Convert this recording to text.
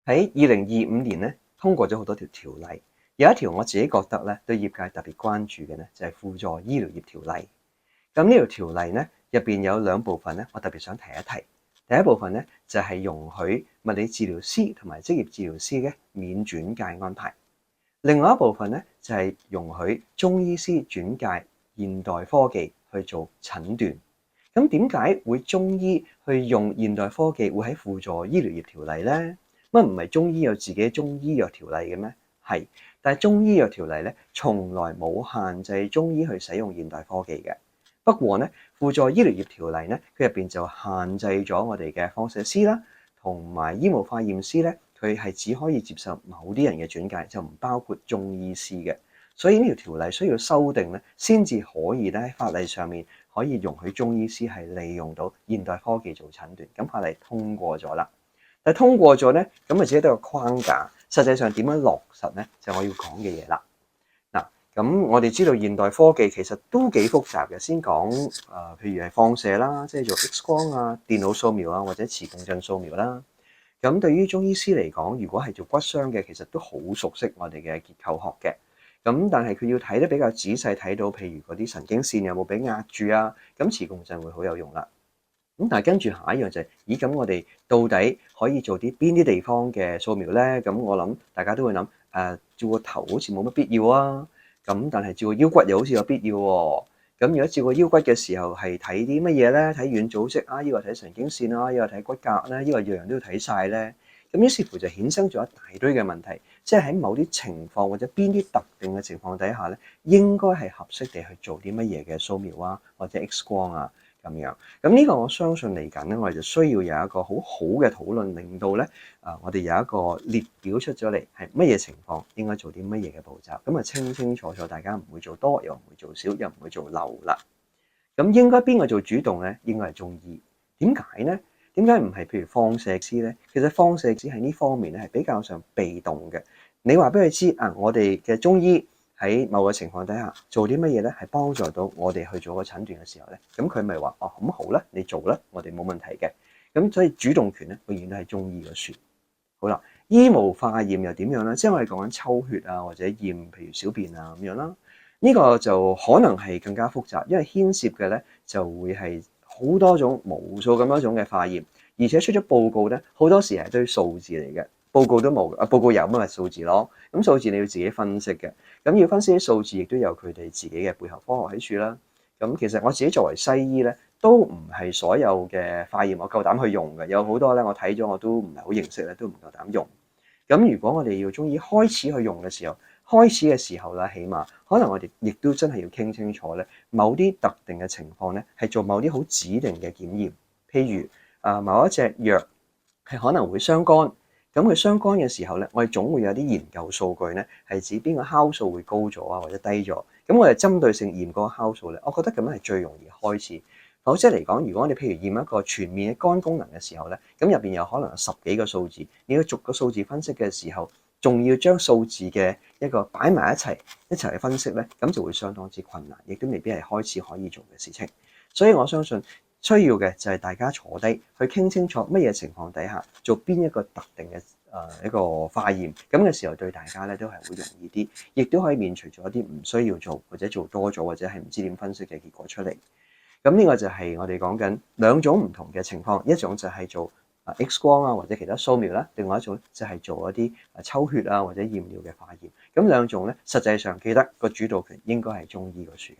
喺2025年咧，通過咗好多條條例，有一條我自己覺得咧對業界特別關注嘅咧就係輔助醫療業條例。咁呢條條例咧入邊有兩部分咧，我特別想提一提。第一部分咧就係容許物理治療師同埋職業治療師嘅免轉介安排，另外一部分咧就係容許中醫師轉介現代科技去做診斷。咁點解會中醫去用現代科技會喺輔助醫療業條例呢？乜唔係中醫有自己中醫藥條例嘅咩？係，但係中醫藥條例咧，從來冇限制中醫去使用現代科技嘅。不過咧，輔助醫療業條例咧，佢入邊就限制咗我哋嘅放射師啦，同埋醫務化驗師咧，佢係只可以接受某啲人嘅轉介，就唔包括中醫師嘅。所以呢條條例需要修訂咧，先至可以咧喺法例上面可以容許中醫師係利用到現代科技做診斷。咁法例通過咗啦。但係通過咗咧，咁啊只係得個框架，實際上點樣落實咧，就我要講嘅嘢啦。嗱，咁我哋知道現代科技其實都幾複雜嘅，先講譬如係放射啦，即係做 X 光啊、電腦掃描啊或者磁共振掃描啦。咁對於中醫師嚟講，如果係做骨傷嘅，其實都好熟悉我哋嘅結構學嘅。咁但係佢要睇得比較仔細，睇到譬如嗰啲神經線有冇俾壓住啊，咁磁共振會好有用啦。咁但係跟住下一樣就係，咦咁我哋到底可以做邊啲地方嘅掃描咧？咁我諗大家都會諗，照個頭好似冇乜必要啊。咁但係照個腰骨又好似有必要喎。咁如果照個腰骨嘅時候係睇啲乜嘢咧？睇軟組織啊，抑或睇神經線啊，抑或睇骨骼咧，抑或樣樣都要睇晒咧？咁於是乎就衍生咗一大堆嘅問題，即係喺某啲情況或者邊啲特定嘅情況底下咧，應該係合適地去做啲乜嘢嘅掃描啊，或者 X 光啊。咁樣，咁呢個我相信嚟緊咧，我哋就需要有一個好好嘅討論，令到咧我哋有一個列表出咗嚟，係乜嘢情況應該做啲乜嘢嘅步驟，咁啊清清楚楚，大家唔會做多，又唔會做少，又唔會做漏啦。咁應該邊個做主動咧？應該係中醫。點解咧？點解唔係譬如放射師咧？其實放射師喺呢方面咧係比較上被動嘅。你話俾佢知啊，我哋嘅中醫喺某個情況底下做啲乜嘢咧，係幫助到我哋去做個診斷嘅時候咧，咁佢咪話哦咁好啦，你做啦，我哋冇問題嘅。咁所以主動權咧永遠都係中醫嘅書。好啦，醫務化驗又點樣咧？即係我哋講緊抽血啊，或者驗譬如小便啊咁樣啦。呢個就可能係更加複雜，因為牽涉嘅咧就會係好多種無數咁多種嘅化驗，而且出咗報告咧好多時係堆數字嚟嘅。報告都冇，報告有咪數字咯。咁數字你要自己分析嘅，咁要分析啲數字，亦都有佢哋自己嘅背後科學喺處啦。咁其實我自己作為西醫咧，都唔係所有嘅化驗我夠膽去用嘅，有好多咧我睇咗我都唔係好認識咧，都唔夠膽用。咁如果我哋要中醫開始去用嘅時候，開始嘅時候啦，起碼可能我哋亦都真係要傾清楚咧，某啲特定嘅情況咧，係做某啲好指定嘅檢驗，譬如某一隻藥係可能會傷肝。咁佢傷肝嘅時候咧，我哋總會有啲研究數據咧，係指邊個酵素會高咗啊，或者低咗。咁我哋針對性驗嗰個酵素咧，我覺得咁樣係最容易開始。否則嚟講，如果你譬如驗一個全面嘅肝功能嘅時候咧，咁入邊有可能有十幾個數字，你要逐個數字分析嘅時候，仲要將數字嘅一個擺埋一齊去分析咧，咁就會相當之困難，亦都未必係開始可以做嘅事情。所以我相信需要嘅就係大家坐低去傾清楚乜嘢情況底下做邊一個特定嘅一個化驗，咁嘅時候對大家咧都係會容易啲，亦都可以免除咗一啲唔需要做或者做多咗或者係唔知點分析嘅結果出嚟。咁呢個就係我哋講緊兩種唔同嘅情況，一種就係做X 光啊或者其他掃描啦，另外一種就係做一啲抽血啊或者驗尿嘅化驗。咁兩種咧，實際上記得個主導權應該係中醫嗰處嘅。